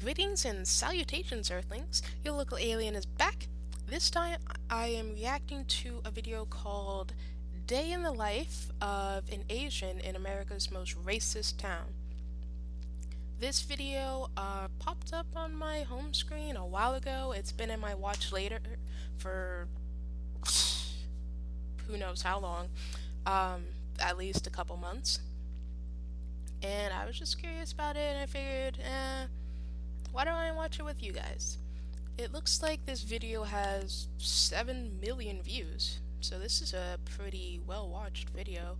Greetings and salutations, Earthlings. Your local alien is back. This time, I am reacting to a video called Day in the Life of an Asian in America's Most Racist Town. This video popped up on my home screen a while ago. It's been in my watch later for who knows how long, at least a couple months. And I was just curious about it, and I figured, why don't I watch it with you guys? It looks like this video has 7 million views, so this is a pretty well watched video.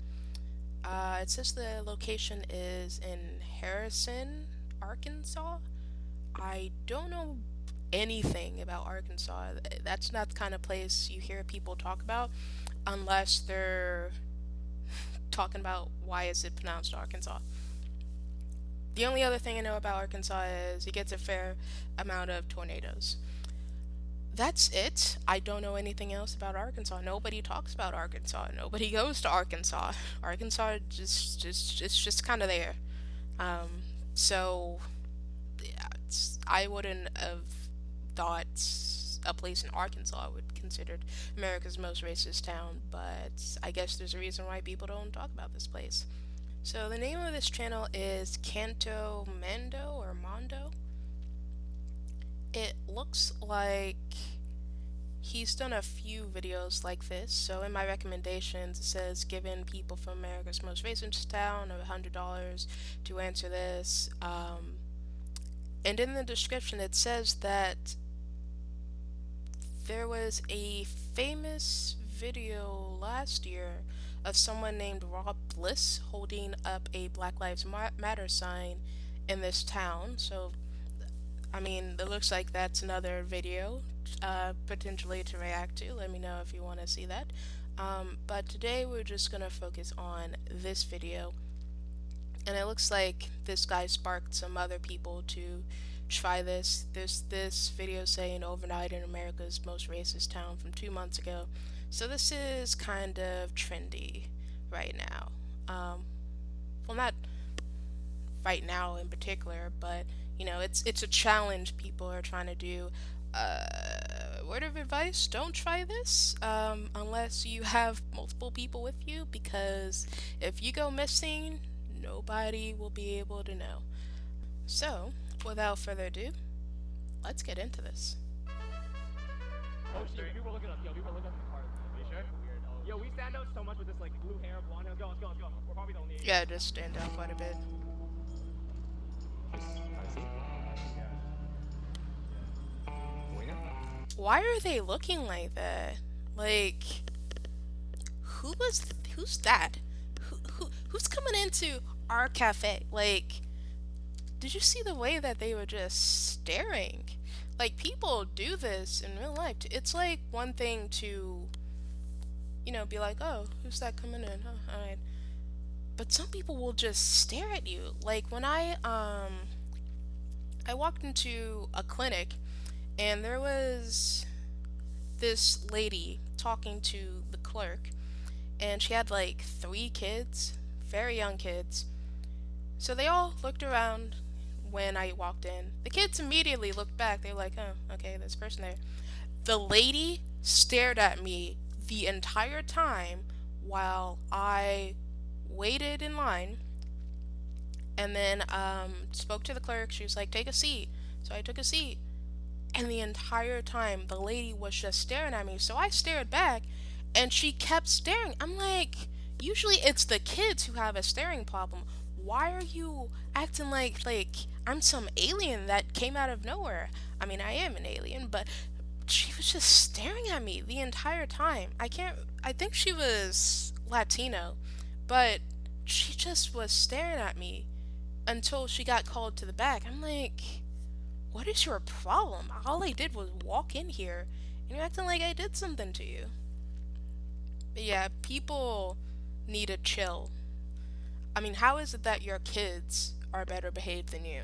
It says the location is in Harrison, Arkansas. I don't know anything about Arkansas. That's not the kind of place you hear people talk about unless they're talking about why is it pronounced Arkansas. The only other thing I know about Arkansas is it gets a fair amount of tornadoes. That's it. I don't know anything else about Arkansas. Nobody talks about Arkansas. Nobody goes to Arkansas. Arkansas it's just kind of there. So yeah, I wouldn't have thought a place in Arkansas would be considered America's most racist town, but I guess there's a reason why people don't talk about this place. So the name of this channel is CantoMando or Mondo. It looks like he's done a few videos like this. So in my recommendations it says giving people from America's most racist town $100 to answer this. And in the description it says that there was a famous video last year of someone named Rob Bliss holding up a Black Lives Matter sign in this town. So, I mean, it looks like that's another video potentially to react to. Let me know if you want to see that. But today we're just going to focus on this video. And it looks like this guy sparked some other people to try this. There's this video saying overnight in America's most racist town from 2 months ago. So this is kind of trendy right now. Well, not right now in particular, but you know, it's a challenge people are trying to do. Word of advice: don't try this unless you have multiple people with you, because if you go missing, nobody will be able to know. So, without further ado, let's get into this. Oh shit, people looking up. Yo, people looking up the cars. Are you sure? Yo, we stand out so much with this like blue hair, blonde hair. Let's go, let's go, let's go. We're probably the only. Yeah, just stand out quite a bit. Why are they looking like that? Like, who's that? Who's coming into our cafe? Like, did you see the way that they were just staring? Like, people do this in real life. It's like one thing to, you know, be like, oh, who's that coming in? Oh, alright. But some people will just stare at you. Like, when I walked into a clinic and there was this lady talking to the clerk, and she had like 3 kids, very young kids. So they all looked around when I walked in. The kids immediately looked back. They were like, oh, okay, there's a person there. The lady stared at me the entire time while I waited in line, and then spoke to the clerk. She was like, take a seat. So I took a seat. And the entire time, the lady was just staring at me. So I stared back, and she kept staring. I'm like, usually it's the kids who have a staring problem. Why are you acting like I'm some alien that came out of nowhere? I mean, I am an alien, but she was just staring at me the entire time. I think she was Latino, but she just was staring at me until she got called to the back. I'm like, what is your problem? All I did was walk in here, and you're acting like I did something to you. But yeah, people need to chill. I mean, how is it that your kids are better behaved than you?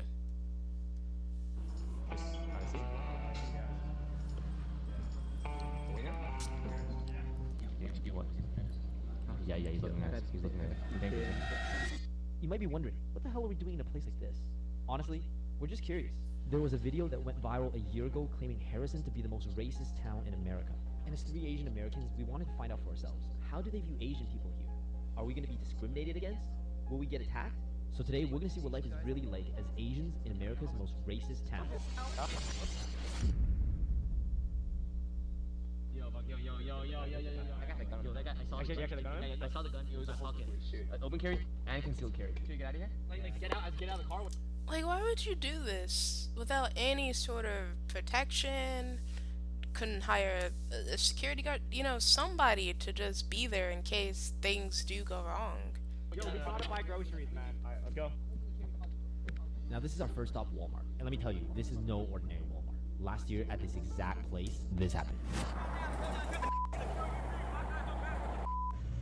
Yeah, he's looking at us. He's looking at us. You might be wondering, what the hell are we doing in a place like this? Honestly, we're just curious. There was a video that went viral a year ago claiming Harrison to be the most racist town in America. And as 3 Asian Americans, we wanted to find out for ourselves. How do they view Asian people here? Are we going to be discriminated against? Will we get attacked? So today, we're going to see what life is really like as Asians in America's most racist town. I got the gun. Yo, that guy, I saw Actually, the actually, gun. gun? I saw the gun. It was a Falcon. Open carry and concealed carry. Can you get out of here? Get out of the car. Like, why would you do this without any sort of protection? Couldn't hire a security guard, somebody to just be there in case things do go wrong. Yo, we gotta buy groceries, man. Alright, let's go. Now, this is our first stop, Walmart. And let me tell you, this is no ordinary Walmart. Last year, at this exact place, this happened.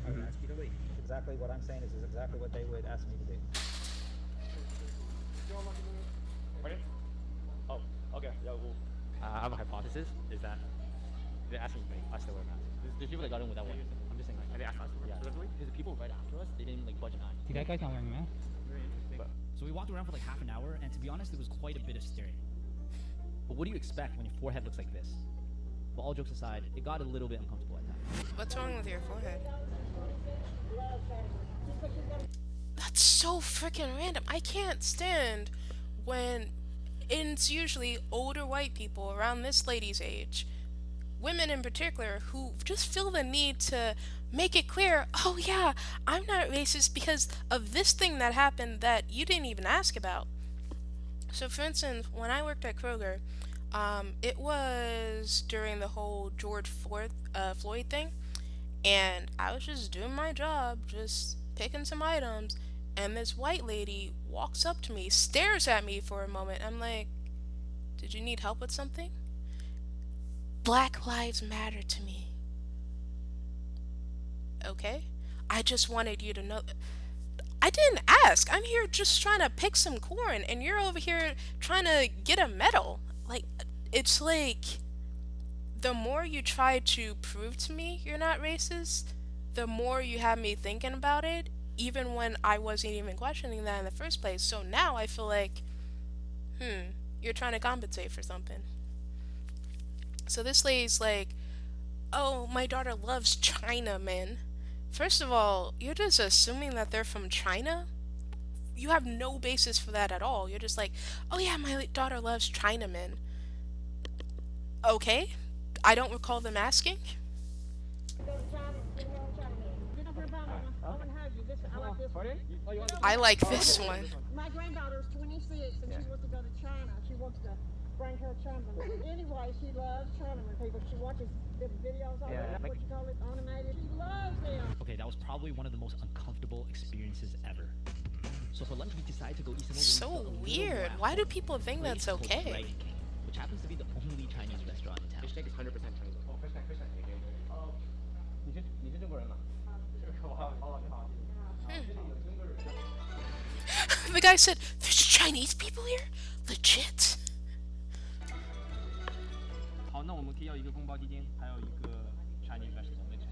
I would ask you to leave. Exactly what I'm saying is exactly what they would ask me to do. Ready? Oh, okay. Yeah, well, I have a hypothesis. Is that they're asking us to wear masks. There's people that got in without one. I'm just saying. Like, they asked us to wear yeah. Because the people right after us, they didn't like budge an eye. The guy not wearing a mask. very interesting. So we walked around for like half an hour, and to be honest, there was quite a bit of staring. But what do you expect when your forehead looks like this? Well, all jokes aside, it got a little bit uncomfortable at times. What's wrong with your forehead? That's so freaking random. I can't stand when it's usually older white people around this lady's age, women in particular, who just feel the need to make it clear, oh yeah, I'm not racist because of this thing that happened that you didn't even ask about. So for instance, when I worked at Kroger, it was during the whole George Floyd thing, and I was just doing my job, just picking some items, and this white lady walks up to me, stares at me for a moment. I'm like, did you need help with something? Black lives matter to me. Okay? I just wanted you to know. I didn't ask. I'm here just trying to pick some corn, and you're over here trying to get a medal. Like, it's like, the more you try to prove to me you're not racist, the more you have me thinking about it, even when I wasn't even questioning that in the first place. So now I feel like, you're trying to compensate for something. So this lady's like, oh, my daughter loves Chinamen. First of all, you're just assuming that they're from China? You have no basis for that at all. You're just like, oh yeah, my daughter loves Chinamen. Okay, I don't recall them asking. I like this one. My granddaughter's 26 and she wants to go to China. She wants to bring her Chinaman. Anyway, she loves Chinaman people. She watches the videos on what you call it, animated. She loves them. Okay, that was probably one of the most uncomfortable experiences ever. So for lunch, we decided to go eat some So weird. Why do people think that's okay? Which happens to be the only Chinese restaurant in town. Fish tank is 100% Chinese. Oh, fish tank. 你是中国人吗？ The guy said, there's Chinese people here? Legit? 好，那我们可以要一个宫保鸡丁，还有一个 Chinese vegetable mix。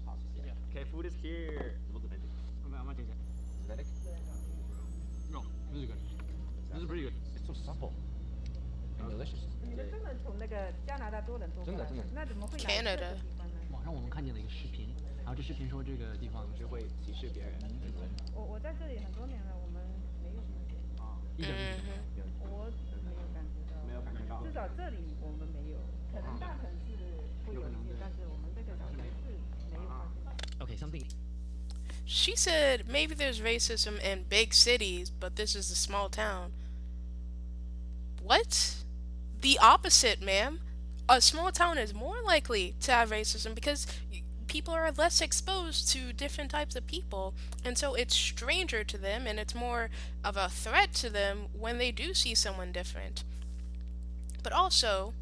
好，谢谢。 Okay, food is here. Aesthetic? No, this is good. This is pretty good. It's so supple and delicious. 你们真的从那个加拿大多伦多过来真的那怎么会来这 Canada 个地方呢？网上我们看见了一个视频，然后这视频说这个地方是会歧视别人。我在这里很多年了，我们没有什么觉一点我没有感觉到，没有感觉到。至少这里我们没有，可能大城市会有一些，但是我们这个小城市没有发现。Okay, something. She said maybe there's racism in big cities, but this is a small town. What? The opposite, ma'am. A small town is more likely to have racism because people are less exposed to different types of people, and so it's stranger to them and it's more of a threat to them when they do see someone different. But also,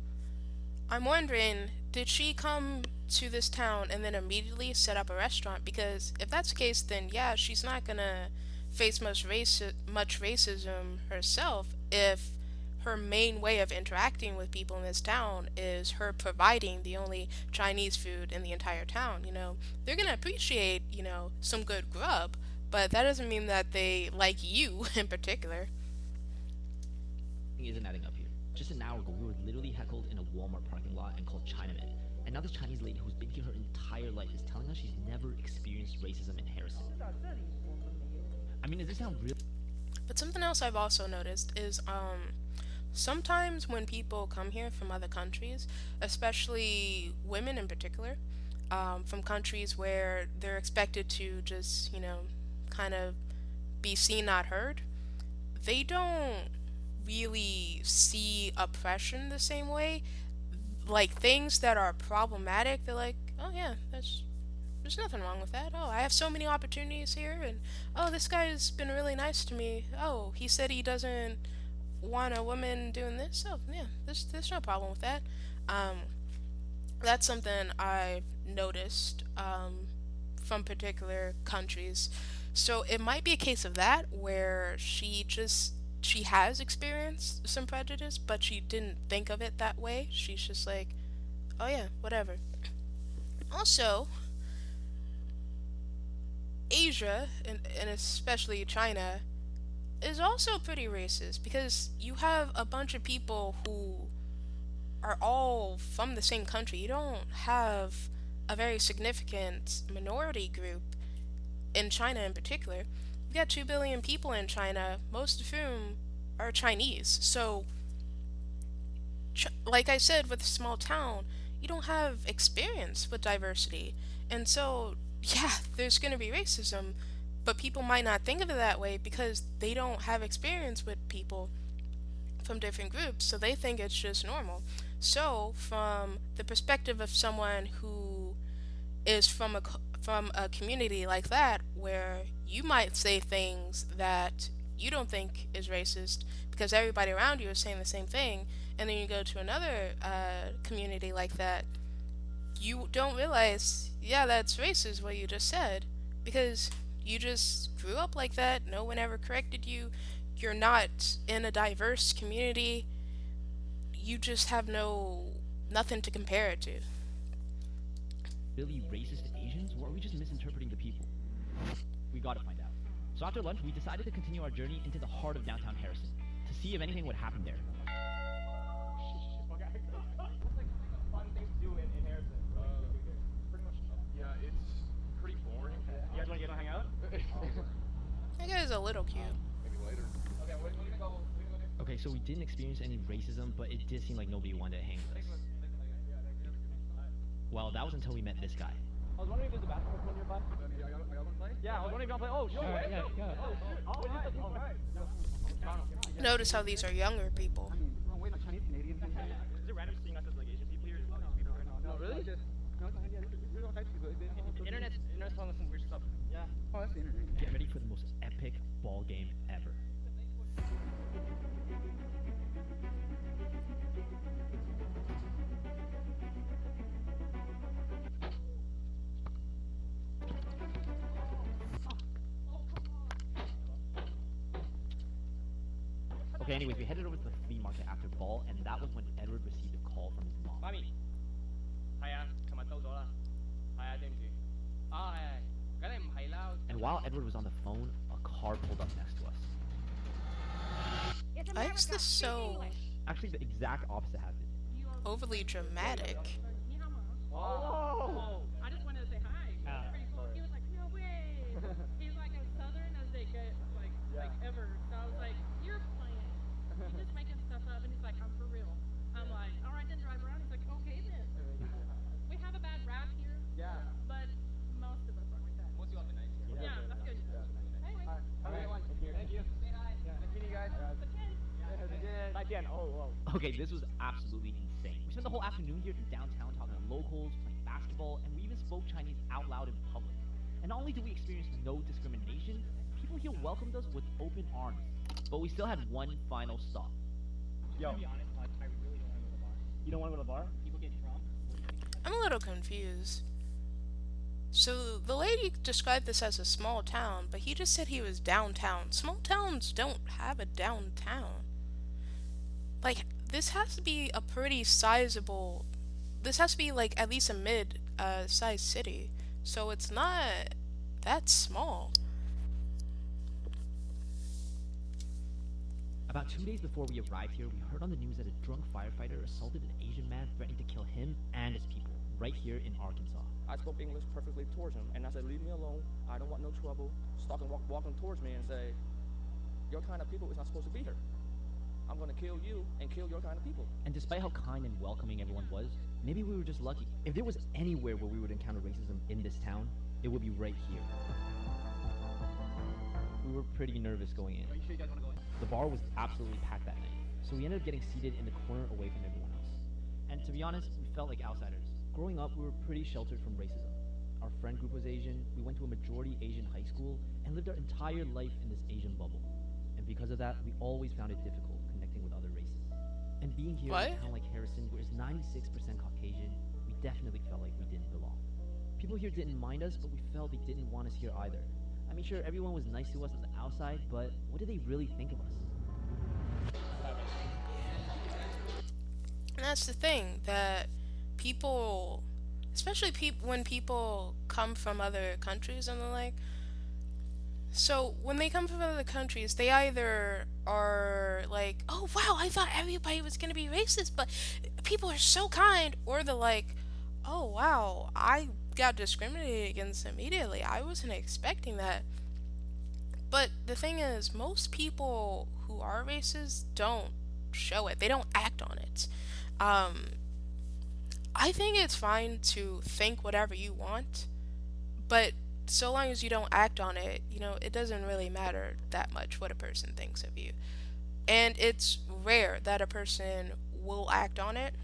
I'm wondering, did she come to this town and then immediately set up a restaurant? Because if that's the case, then yeah, she's not gonna face much racism herself if her main way of interacting with people in this town is her providing the only Chinese food in the entire town. They're gonna appreciate, some good grub, but that doesn't mean that they like you in particular. Isn't adding up here. Just an hour ago, we were literally heckled in a Walmart parking lot and called Chinaman. And now this Chinese lady who's been here her entire life is telling us she's never experienced racism in Harrison. I mean, does this sound real? But something else I've also noticed is sometimes when people come here from other countries, especially women in particular, from countries where they're expected to just, kind of be seen, not heard, they don't really see oppression the same way. Like things that are problematic, they're like, oh yeah, there's nothing wrong with that. Oh, I have so many opportunities here, and oh, this guy's been really nice to me. Oh, he said he doesn't want a woman doing this. Oh, yeah, there's no problem with that. Um, that's something I've noticed from particular countries. So it might be a case of that where she has experienced some prejudice, but she didn't think of it that way. She's just like, oh yeah, whatever. Also, Asia and especially China is also pretty racist because you have a bunch of people who are all from the same country. You don't have a very significant minority group in China in particular. You got 2 billion people in China, most of whom are Chinese. So, like I said, with a small town, you don't have experience with diversity. And so, yeah, there's going to be racism, but people might not think of it that way because they don't have experience with people from different groups, so they think it's just normal. So, from the perspective of someone who is from a community like that, where you might say things that you don't think is racist because everybody around you is saying the same thing, and then you go to another community like that, you don't realize, yeah, that's racist what you just said, because you just grew up like that. No one ever corrected you. You're not in a diverse community. You just have nothing to compare it to. Really racist to Asians, or are we just misinterpreting the people? We gotta find out. So after lunch, we decided to continue our journey into the heart of downtown Harrison to see if anything would happen there. What's like a fun thing to do in Harrison? Pretty much. Yeah, it's pretty boring. You guys want to get on hang out? That guy's a little cute. Maybe later. Okay, we're gonna go. Okay, so we didn't experience any racism, but it did seem like nobody wanted to hang with us. Well, that was until we met this guy. I was wondering if there's a basketball court nearby. I got one play? Yeah, I was wondering if y'all play. Oh, sure. Yeah. All right. Notice how these are younger people. Wait, not Chinese Canadians. Is it random seeing us as like Asian people here? No, really? Internet's telling us some weird stuff. Yeah. Oh, that's the internet. Get ready for the most epic ball game ever. Okay, anyways, we headed over to the flea market after ball, and that was when Edward received a call from his mom. 媽咪，係啊，琴日到咗啦。係啊，對唔住。啊，係，梗係唔係啦。And while Edward was on the phone, a car pulled up next to us. Why is this so Actually, the exact opposite happened. overly dramatic? Oh. I just wanted to say hi. Pretty cool. He was like, no way. He's like as southern as they get, like ever. So I was like, you're playing. You're just making stuff up. And he's like, I'm for real. I'm like, all right, then drive around. He's like, okay then. We have a bad rap here, Yeah. but most of us are like that. Most of you have been nice. Yeah, that's good. Anyway, Thank you. Nice meeting you guys. Again. Oh, whoa. Okay, this was absolutely insane. We spent the whole afternoon here in downtown talking to locals, playing basketball, and we even spoke Chinese out loud in public. And not only did we experience no discrimination, people here welcomed us with open arms. But we still had one final stop. Yo. To be honest, like, I really don't want to go to the bar. You don't want to go to the bar? People get drunk. I'm a little confused. So the lady described this as a small town, but he just said he was downtown. Small towns don't have a downtown. Like, this has to be a pretty sizable... This has to be, like, at least a mid-sized city. So it's not that small. About 2 days before we arrived here, we heard on the news that a drunk firefighter assaulted an Asian man, threatening to kill him and his people right here in Arkansas. I spoke English perfectly towards him, and I said, "Leave me alone. I don't want no trouble." Stalking, walking towards me and say, "Your kind of people is not supposed to be here. I'm gonna kill you and kill your kind of people." And despite how kind and welcoming everyone was, maybe we were just lucky. If there was anywhere where we would encounter racism in this town, it would be right here. We were pretty nervous going in. Are you sure you guys want to go in? The bar was absolutely packed that night, so we ended up getting seated in the corner away from everyone else. And to be honest, we felt like outsiders. Growing up, we were pretty sheltered from racism. Our friend group was Asian, we went to a majority Asian high school, and lived our entire life in this Asian bubble. And because of that, we always found it difficult connecting with other races. And being here in a What? town like Harrison, where it's 96% Caucasian, we definitely felt like we didn't belong. People here didn't mind us, but we felt they didn't want us here either. I mean, sure, everyone was nice to us on the outside, but what did they really think of us? And that's the thing that people, especially when people come from other countries and the like. So when they come from other countries, they either are like, "Oh wow, I thought everybody was gonna be racist, but people are so kind," or they're like, "Oh wow, I got discriminated against immediately. I wasn't expecting that." But the thing is, most people who are racist don't show it. They don't act on it. Um, I think it's fine to think whatever you want, but so long as you don't act on it, it doesn't really matter that much what a person thinks of you. And it's rare that a person will act on it,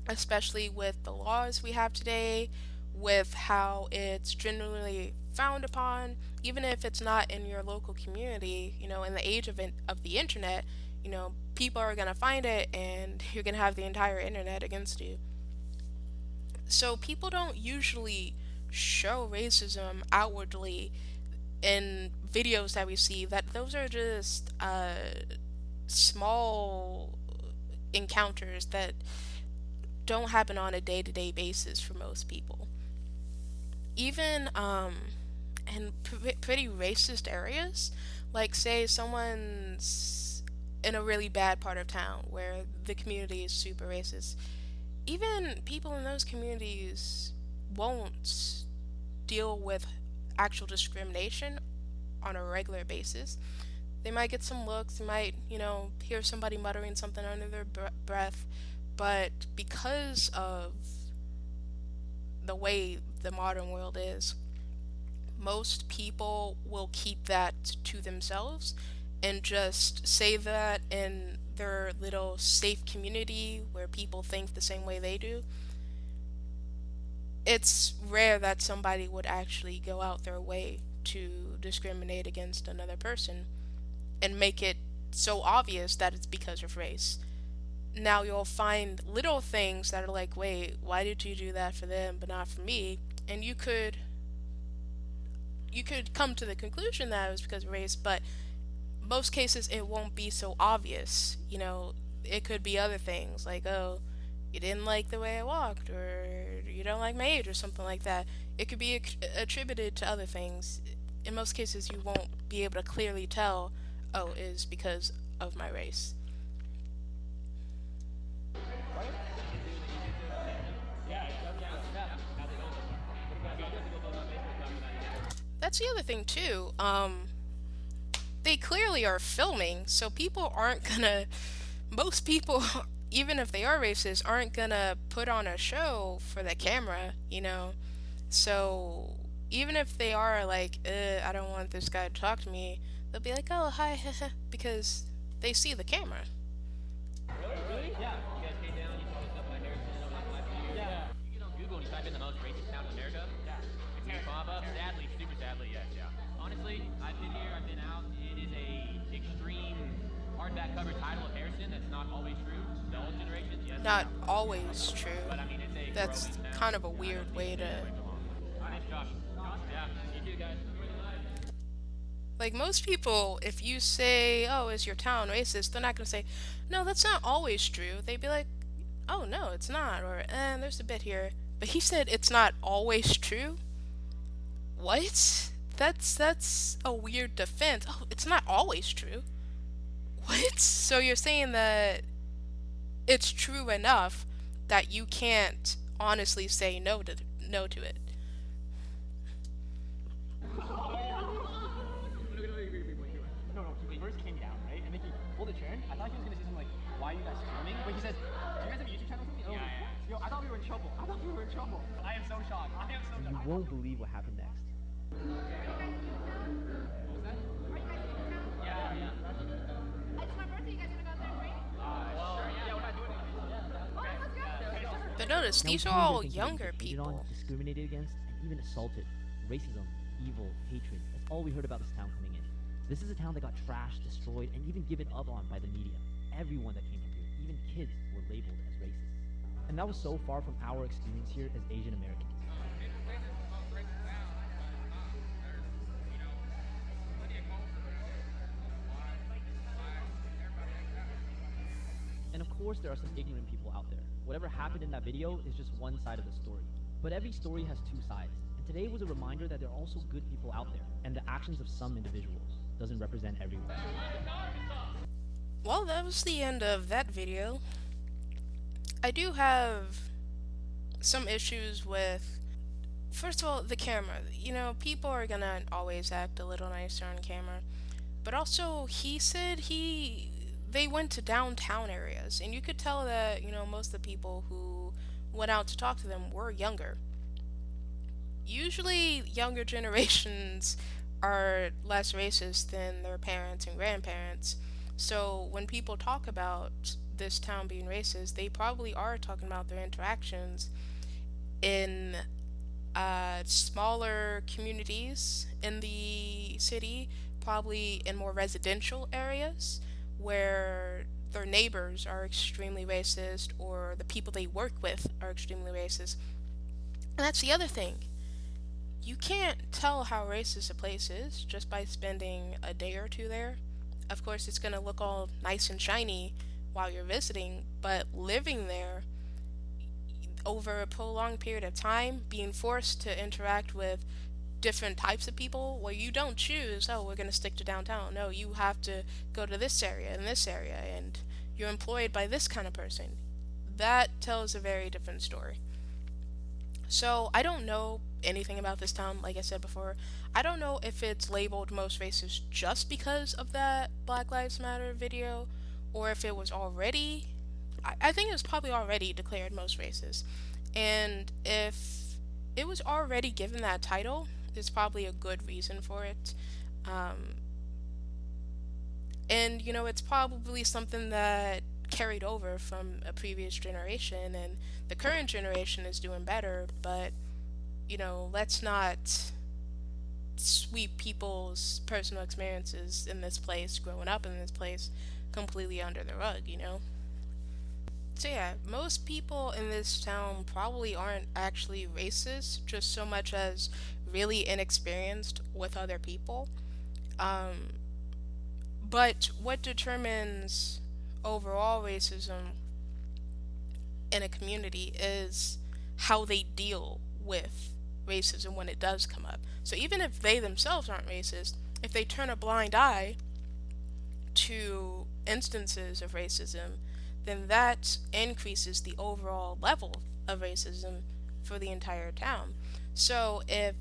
especially with the laws we have today, with how it's generally frowned upon, even if it's not in your local community. In the age of the internet, people are gonna find it, and you're gonna have the entire internet against you. So people don't usually show racism outwardly in videos that we see. That those are just small encounters that don't happen on a day-to-day basis for most people. Even in pretty racist areas, like say someone's in a really bad part of town where the community is super racist, even people in those communities won't deal with actual discrimination on a regular basis. They might get some looks, they might, hear somebody muttering something under their breath, but because of the way the modern world is, most people will keep that to themselves and just say that in their little safe community where people think the same way they do. It's rare that somebody would actually go out their way to discriminate against another person and make it so obvious that it's because of race. Now you'll find little things that are like, wait, why did you do that for them but not for me? And you could come to the conclusion that it was because of race, but most cases it won't be so obvious. It could be other things like, oh, you didn't like the way I walked, or you don't like my age, or something like that. It could be attributed to other things. In most cases, you won't be able to clearly tell, oh, it is because of my race. That's the other thing too. They clearly are filming, so people aren't gonna. Most people, even if they are racist, aren't gonna put on a show for the camera. So even if they are like, I don't want this guy to talk to me, they'll be like, oh, hi, because they see the camera. Really? Yeah. You guys came down, you saw the stuff in Harrison, and I'm like, yeah. You get on Google and you type in the most racist town in America. Yeah. It's gonna pop up. Sadly, super sadly, yes, yeah. Honestly, I've been here, I've been out. It is a extreme hardback cover title of Harrison. That's not always true. The old generation, yes. Not always true. But I mean, it's a That's growing town. kind of a weird way to. My name's Josh. Yeah, you too, guys. Like most people, if you say, "Oh, is your town racist?" they're not gonna say, "No, that's not always true." They'd be like, "Oh, no, it's not," or "There's a bit here." But he said it's not always true. What? That's a weird defense. Oh, it's not always true. What? So you're saying that it's true enough that you can't honestly say no to it. No, no, he first came down, right? And then he pulled a turn. I thought he was gonna say something like, "Why are you guys filming?" But he says, "Do you guys have a YouTube channel or something?" And I was like, "Yo, I thought we were in trouble. I thought we were in trouble." I am so shocked. I am so You shocked. won't believe what happened next. Yeah, yeah. It's my birthday. You guys gonna go out there and drink? Sure, yeah, we're not doing it. Oh, let's go. But notice, Now, these are here all things that younger get hated people. on, discriminated against, and even assaulted. Racism, evil, hatred. That's all we heard about this town coming in. This is a town that got trashed, destroyed, and even given up on by the media. Everyone that came from here, even kids, were labeled as racist. And that was so far from our experience here as Asian Americans. And of course, there are some ignorant people out there. Whatever happened in that video is just one side of the story. But every story has two sides. And today was a reminder that there are also good people out there, and the actions of some individuals doesn't represent everyone. Well, that was the end of that video. I do have some issues with, first of all, the camera. You know, people are gonna always act a little nicer on camera. But also, he said they went to downtown areas, and you could tell that, most of the people who went out to talk to them were younger. Usually, younger generations are less racist than their parents and grandparents. So, when people talk about this town being racist, they probably are talking about their interactions in smaller communities in the city, probably in more residential areas where their neighbors are extremely racist or the people they work with are extremely racist. And that's the other thing. You can't tell how racist a place is just by spending a day or two there. Of course, it's going to look all nice and shiny while you're visiting, but living there over a prolonged period of time, being forced to interact with different types of people where you don't choose, oh, we're going to stick to downtown. No, you have to go to this area and this area, and you're employed by this kind of person. That tells a very different story. So, I don't know anything about this town, like I said before. I don't know if it's labeled most racist just because of that Black Lives Matter video, or if it was already, I think it was probably already declared most racist. And if it was already given that title, there's probably a good reason for it. Um, and, it's probably something that carried over from a previous generation, and the current generation is doing better, but, let's not sweep people's personal experiences in this place, growing up in this place, completely under the rug. So yeah, most people in this town probably aren't actually racist, just so much as really inexperienced with other people. Um, but what determines overall racism in a community is how they deal with racism when it does come up. So even if they themselves aren't racist, if they turn a blind eye to instances of racism, then that increases the overall level of racism for the entire town. So let's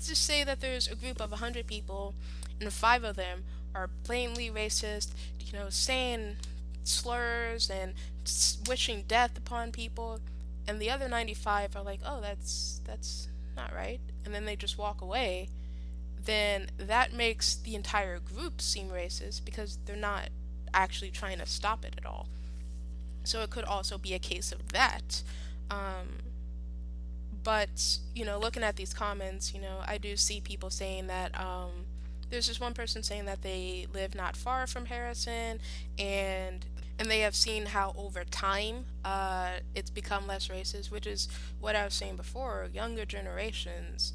just say that there's a group of 100 people and five of them are blatantly racist, saying slurs and wishing death upon people, and the other 95 are like, oh, that's not right, and then they just walk away, then that makes the entire group seem racist because they're not actually trying to stop it at all. So it could also be a case of that. Um, but, looking at these comments, I do see people saying that there's this one person saying that they live not far from Harrison, and they have seen how over time it's become less racist, which is what I was saying before. Younger generations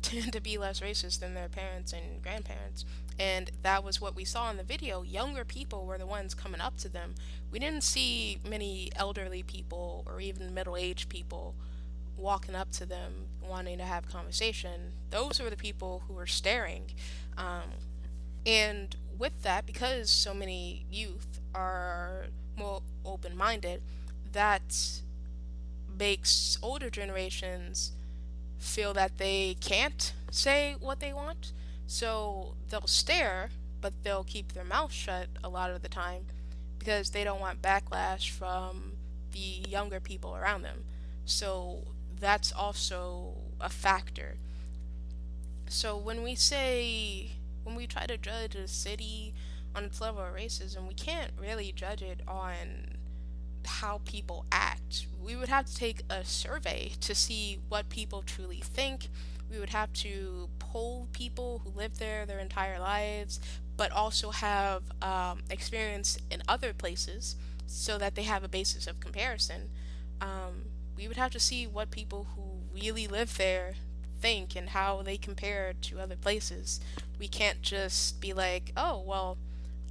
tend to be less racist than their parents and grandparents. And that was what we saw in the video. Younger people were the ones coming up to them. We didn't see many elderly people or even middle-aged people walking up to them wanting to have conversation. Those were the people who were staring. Um, And with that, because so many youth are more open minded, that makes older generations feel that they can't say what they want. So they'll stare, but they'll keep their mouth shut a lot of the time because they don't want backlash from the younger people around them. So that's also a factor. So when we try to judge a city on its level of racism, we can't really judge it on how people act. We would have to take a survey to see what people truly think. We would have to poll people who live there their entire lives, but also have experience in other places so that they have a basis of comparison. We would have to see what people who really live there think and how they compare to other places. We can't just be like, oh, well,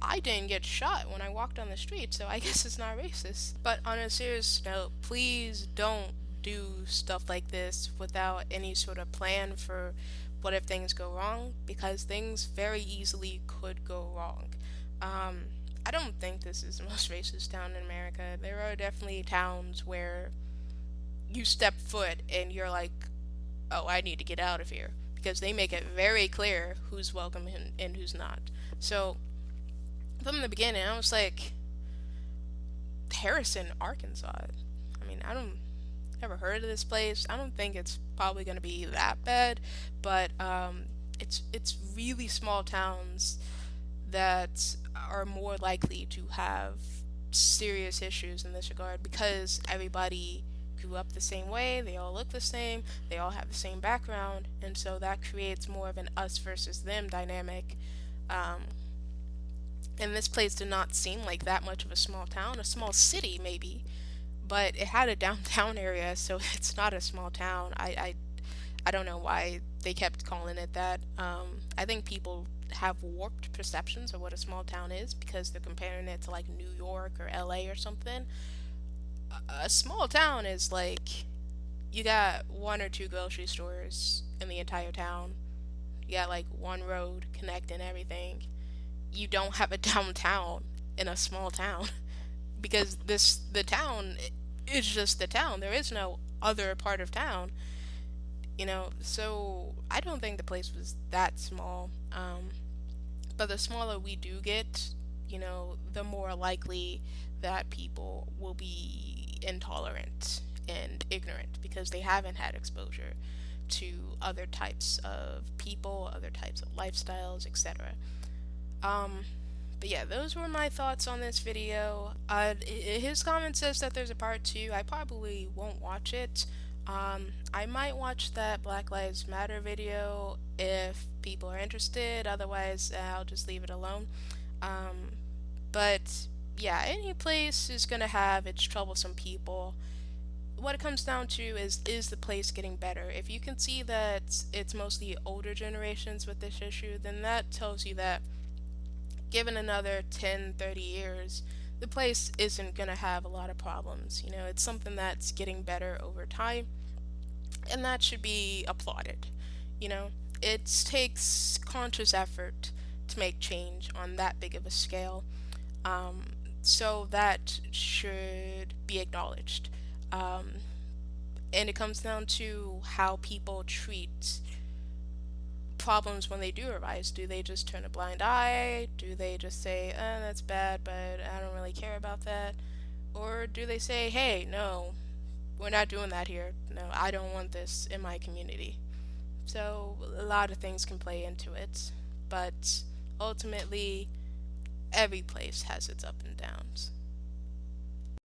I didn't get shot when I walked on the street, so I guess it's not racist. But on a serious note, please don't do stuff like this without any sort of plan for what if things go wrong, because things very easily could go wrong. Um, I don't think this is the most racist town in America. There are definitely towns where you step foot and you're like, oh, I need to get out of here, because they make it very clear who's welcome and who's not. So from the beginning, I was like, Harrison, Arkansas. I mean, I don't ever heard of this place. I don't think it's probably going to be that bad, but it's really small towns that are more likely to have serious issues in this regard because everybody grew up the same way, they all look the same, they all have the same background, and so that creates more of an us versus them dynamic. Um, and this place did not seem like that much of a small town, a small city maybe, but it had a downtown area, so it's not a small town. I don't know why they kept calling it that. I think people have warped perceptions of what a small town is because they're comparing it to like New York or LA or something. A small town is like you got one or two grocery stores in the entire town. You got like one road connecting everything. You don't have a downtown in a small town because the town is just the town. There is no other part of town, so I don't think the place was that small. But the smaller we do get, the more likely that people will be intolerant and ignorant because they haven't had exposure to other types of people, other types of lifestyles, etc. Um, but yeah, those were my thoughts on this video. His comment says that there's a part two. I probably won't watch it. I might watch that Black Lives Matter video if people are interested. Otherwise, I'll just leave it alone. But yeah, any place is gonna have its troublesome people. What it comes down to is the place getting better? If you can see that it's mostly older generations with this issue, then that tells you that given another 10, 30 years, the place isn't going to have a lot of problems. It's something that's getting better over time, and that should be applauded. You know, it takes conscious effort to make change on that big of a scale. Um, so that should be acknowledged. Um, and it comes down to how people treat problems when they do arise. Do they just turn a blind eye? Do they just say, that's bad, but I don't really care about that? Or do they say, hey, no, we're not doing that here. No, I don't want this in my community. So a lot of things can play into it. But ultimately, every place has its up and downs.